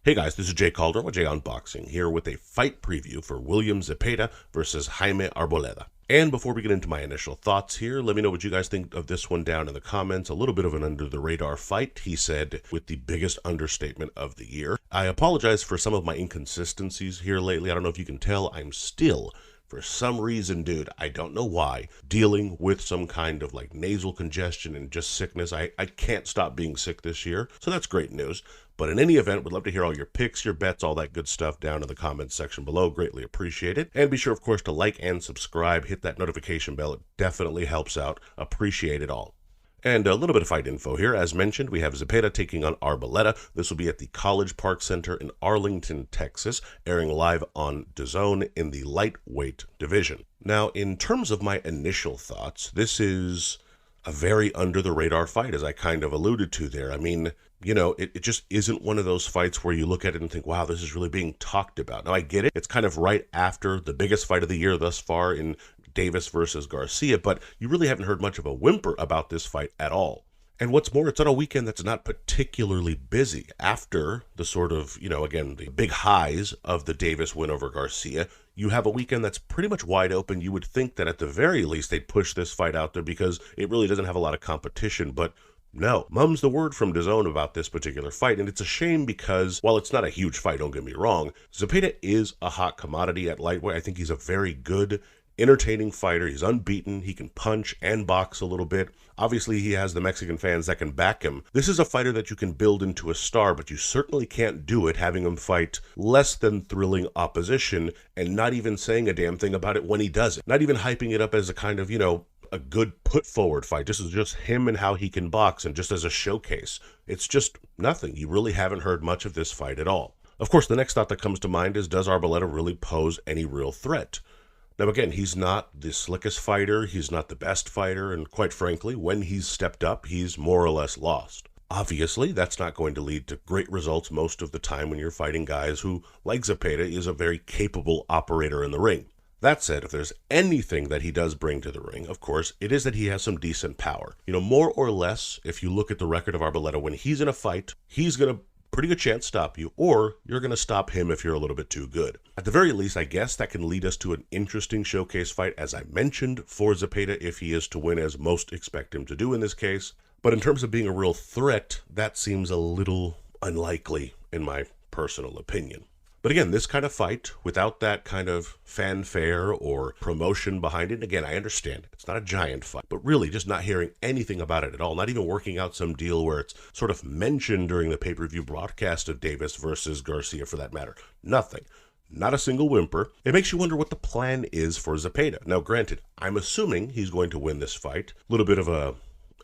Hey guys, this is Jay Calder with Jay Unboxing, here with a fight preview for William Zepeda versus Jaime Arboleda. And before we get into my initial thoughts here, let me know what you guys think of this one down in the comments. A little bit of an under-the-radar fight, he said, with the biggest understatement of the year. I apologize for some of my inconsistencies here lately. I don't know if you can tell, I'm still, for some reason, dude, I don't know why, dealing with some kind of like nasal congestion and just sickness. I can't stop being sick this year, so that's great news. But in any event, would love to hear all your picks, your bets, all that good stuff down in the comments section below. Greatly appreciated. And be sure, of course, to like and subscribe. Hit that notification bell. It definitely helps out. Appreciate it all. And a little bit of fight info here. As mentioned, we have Zepeda taking on Arboleda. This will be at the College Park Center in Arlington, Texas, airing live on DAZN in the lightweight division. Now, in terms of my initial thoughts, this is a very under-the-radar fight, as I kind of alluded to there. I mean, you know, it just isn't one of those fights where you look at it and think, wow, this is really being talked about. Now, I get it. It's kind of right after the biggest fight of the year thus far in Davis versus Garcia, but you really haven't heard much of a whimper about this fight at all. And what's more, it's on a weekend that's not particularly busy. After the sort of, you know, again, the big highs of the Davis win over Garcia, you have a weekend that's pretty much wide open. You would think that at the very least they'd push this fight out there because it really doesn't have a lot of competition, but no, mum's the word from DAZN about this particular fight, and it's a shame because, while it's not a huge fight, don't get me wrong, Zepeda is a hot commodity at lightweight. I think he's a very good, entertaining fighter. He's unbeaten. He can punch and box a little bit. Obviously, he has the Mexican fans that can back him. This is a fighter that you can build into a star, but you certainly can't do it having him fight less than thrilling opposition and not even saying a damn thing about it when he does it. Not even hyping it up as a kind of, you know, a good put forward fight. This is just him and how he can box and just as a showcase. It's just nothing. You really haven't heard much of this fight at all. Of course, the next thought that comes to mind is, does Arboleda really pose any real threat? Now, again, he's not the slickest fighter, he's not the best fighter, and quite frankly, when he's stepped up, he's more or less lost. Obviously, that's not going to lead to great results most of the time when you're fighting guys who, like Zepeda, is a very capable operator in the ring. That said, if there's anything that he does bring to the ring, of course, it is that he has some decent power. You know, more or less, if you look at the record of Arboleda, when he's in a fight, he's going to pretty good chance stop you, or you're going to stop him if you're a little bit too good. At the very least, I guess that can lead us to an interesting showcase fight, as I mentioned, for Zepeda if he is to win, as most expect him to do in this case. But in terms of being a real threat, that seems a little unlikely in my personal opinion. But again, this kind of fight, without that kind of fanfare or promotion behind it, again, I understand it's not a giant fight, but really just not hearing anything about it at all, not even working out some deal where it's sort of mentioned during the pay-per-view broadcast of Davis versus Garcia for that matter. Nothing. Not a single whimper. It makes you wonder what the plan is for Zepeda. Now, granted, I'm assuming he's going to win this fight. A little bit of a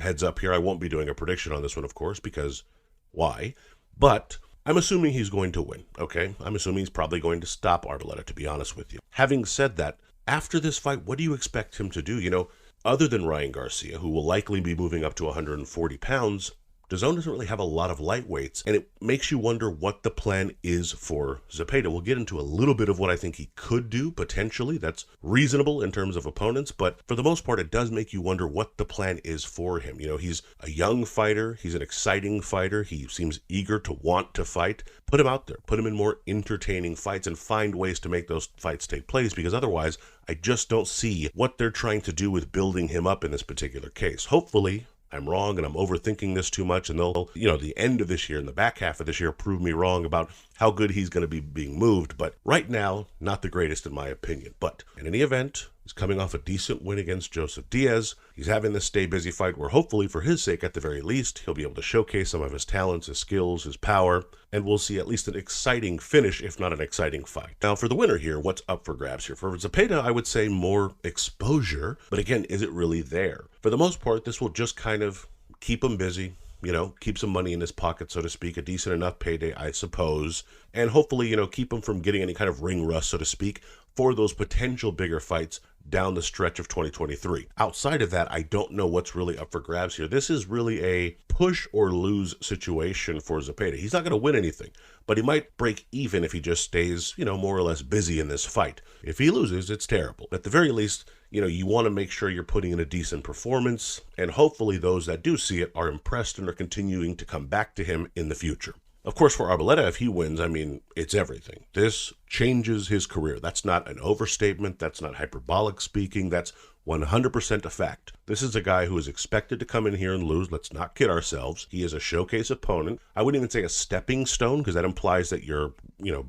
heads up here. I won't be doing a prediction on this one, of course, because why? But I'm assuming he's going to win, okay? I'm assuming he's probably going to stop Arboleda, to be honest with you. Having said that, after this fight, what do you expect him to do? You know, other than Ryan Garcia, who will likely be moving up to 140 pounds, DAZN doesn't really have a lot of lightweights, and it makes you wonder what the plan is for Zepeda. We'll get into a little bit of what I think he could do, potentially. That's reasonable in terms of opponents, but for the most part, it does make you wonder what the plan is for him. You know, he's a young fighter. He's an exciting fighter. He seems eager to want to fight. Put him out there. Put him in more entertaining fights and find ways to make those fights take place, because otherwise, I just don't see what they're trying to do with building him up in this particular case. Hopefully, I'm wrong and I'm overthinking this too much, and they'll, you know, the end of this year and the back half of this year prove me wrong about how good he's going to be being moved. But right now, not the greatest in my opinion. But in any event, he's coming off a decent win against Joseph Diaz. He's having this stay busy fight where hopefully, for his sake at the very least, he'll be able to showcase some of his talents, his skills, his power, and we'll see at least an exciting finish, if not an exciting fight. Now, for the winner here, what's up for grabs here? For Zepeda, I would say more exposure, but again, is it really there? For the most part, this will just kind of keep him busy, you know, keep some money in his pocket, so to speak, a decent enough payday, I suppose, and hopefully, you know, keep him from getting any kind of ring rust, so to speak, for those potential bigger fights down the stretch of 2023. Outside of that, I don't know what's really up for grabs here. This is really a push or lose situation for Zepeda. He's not going to win anything, but he might break even if he just stays, you know, more or less busy in this fight. If he loses, it's terrible. At the very least, you know, you want to make sure you're putting in a decent performance, and hopefully those that do see it are impressed and are continuing to come back to him in the future. Of course, for Arboleda, if he wins, I mean, it's everything. This changes his career. That's not an overstatement. That's not hyperbolic speaking. That's 100% a fact. This is a guy who is expected to come in here and lose. Let's not kid ourselves. He is a showcase opponent. I wouldn't even say a stepping stone, because that implies that you're,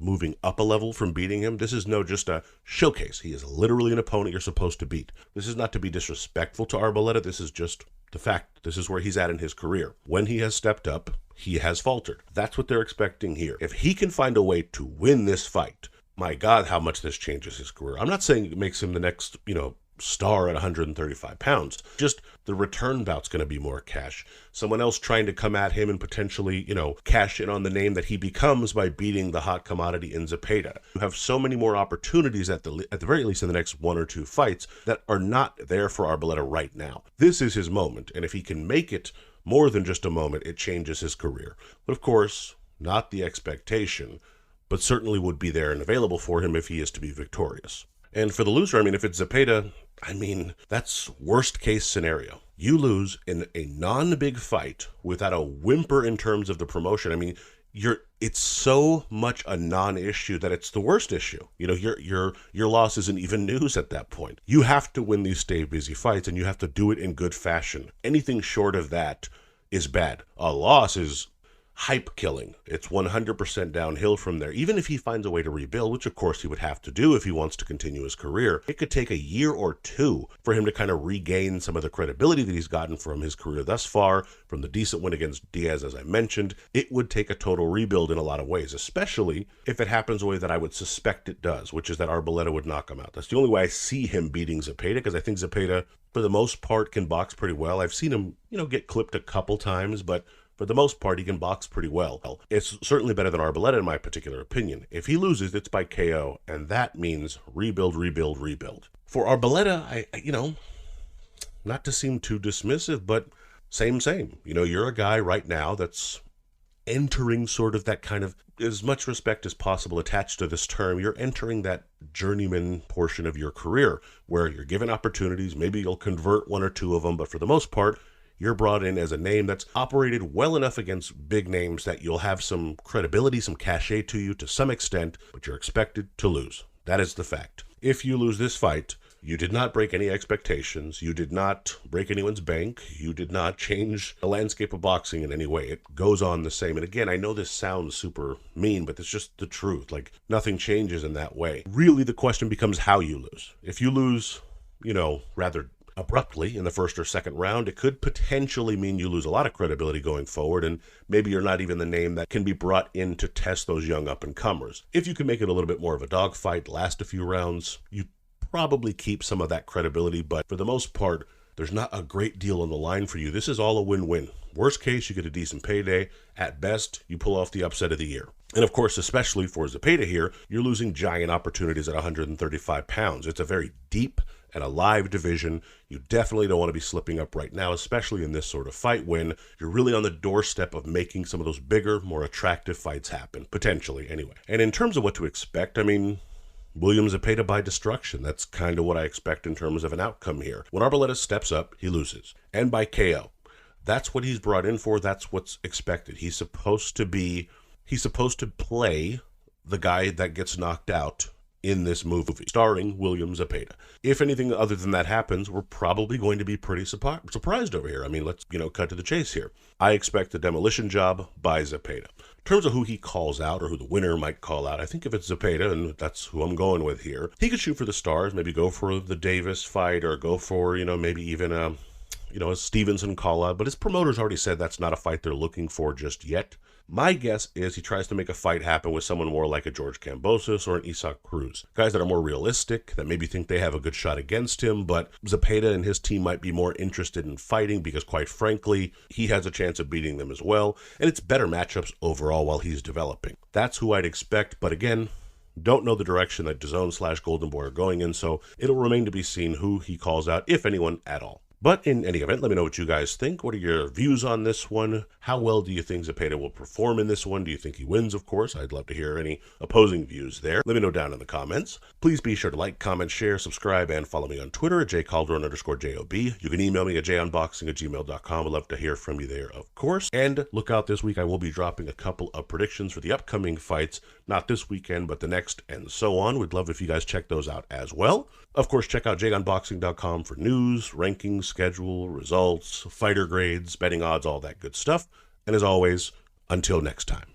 moving up a level from beating him. This is just a showcase. He is literally an opponent you're supposed to beat. This is not to be disrespectful to Arboleda. This is just the fact. This is where he's at in his career. When he has stepped up, he has faltered. That's what they're expecting here. If he can find a way to win this fight, my God, how much this changes his career. I'm not saying it makes him the next, star at 135 pounds. Just the return bout's going to be more cash. Someone else trying to come at him and potentially, cash in on the name that he becomes by beating the hot commodity in Zepeda. You have so many more opportunities at the very least in the next 1 or 2 fights that are not there for Arboleda right now. This is his moment, and if he can make it more than just a moment, it changes his career. But of course, not the expectation, but certainly would be there and available for him if he is to be victorious. And for the loser, if it's Zepeda, that's worst case scenario. You lose in a non-big fight without a whimper in terms of the promotion. It's so much a non-issue that it's the worst issue. Your loss isn't even news at that point. You have to win these stay busy fights, and you have to do it in good fashion. Anything short of that is bad. A loss is hype killing. It's 100% downhill from there. Even if he finds a way to rebuild, which of course he would have to do if he wants to continue his career, it could take a year or 2 for him to kind of regain some of the credibility that he's gotten from his career thus far, from the decent win against Diaz, as I mentioned. It would take a total rebuild in a lot of ways, especially if it happens the way that I would suspect it does, which is that Arboleda would knock him out. That's the only way I see him beating Zepeda, because I think Zepeda, for the most part, can box pretty well. I've seen him, get clipped a couple times, but for the most part, he can box pretty well. It's certainly better than Arboleda in my particular opinion. If he loses, it's by KO, and that means rebuild, rebuild, rebuild. For Arboleda, not to seem too dismissive, but same. You're a guy right now that's entering sort of that kind of, as much respect as possible attached to this term, you're entering that journeyman portion of your career where you're given opportunities. Maybe you'll convert 1 or 2 of them, but for the most part, you're brought in as a name that's operated well enough against big names that you'll have some credibility, some cachet to you to some extent, but you're expected to lose. That is the fact. If you lose this fight, you did not break any expectations. You did not break anyone's bank. You did not change the landscape of boxing in any way. It goes on the same. And again, I know this sounds super mean, but it's just the truth. Nothing changes in that way. Really, the question becomes how you lose. If you lose, rather abruptly in the first or second round, it could potentially mean you lose a lot of credibility going forward, and maybe you're not even the name that can be brought in to test those young up-and-comers. If you can make it a little bit more of a dogfight, last a few rounds, you probably keep some of that credibility, but for the most part, there's not a great deal on the line for you. This is all a win-win. Worst case, you get a decent payday. At best, you pull off the upset of the year. And of course, especially for Zepeda here, you're losing giant opportunities at 135 pounds. It's a very deep and a live division. You definitely don't want to be slipping up right now, especially in this sort of fight when you're really on the doorstep of making some of those bigger, more attractive fights happen, potentially anyway. And in terms of what to expect, William Zepeda by destruction. That's kind of what I expect in terms of an outcome here. When Arboleda steps up, he loses. And by KO. That's what he's brought in for. That's what's expected. He's supposed to play the guy that gets knocked out in this movie, starring William Zepeda. If anything other than that happens, we're probably going to be pretty surprised over here. Let's, cut to the chase here. I expect a demolition job by Zepeda. In terms of who he calls out or who the winner might call out, I think if it's Zepeda, and that's who I'm going with here, he could shoot for the stars, maybe go for the Davis fight or go for, maybe even a Stevenson call out, but his promoter's already said that's not a fight they're looking for just yet. My guess is he tries to make a fight happen with someone more like a George Kambosos or an Isaac Cruz. Guys that are more realistic, that maybe think they have a good shot against him, but Zepeda and his team might be more interested in fighting because, quite frankly, he has a chance of beating them as well, and it's better matchups overall while he's developing. That's who I'd expect, but again, don't know the direction that DAZN / Golden Boy are going in, so it'll remain to be seen who he calls out, if anyone at all. But in any event, let me know what you guys think. What are your views on this one? How well do you think Zepeda will perform in this one? Do you think he wins, of course? I'd love to hear any opposing views there. Let me know down in the comments. Please be sure to like, comment, share, subscribe, and follow me on Twitter at jcalderon_JOB. You can email me at junboxing@gmail.com. I'd love to hear from you there, of course. And look out this week. I will be dropping a couple of predictions for the upcoming fights. Not this weekend, but the next, and so on. We'd love if you guys check those out as well. Of course, check out junboxing.com for news, rankings, schedule, results, fighter grades, betting odds, all that good stuff. And as always, until next time.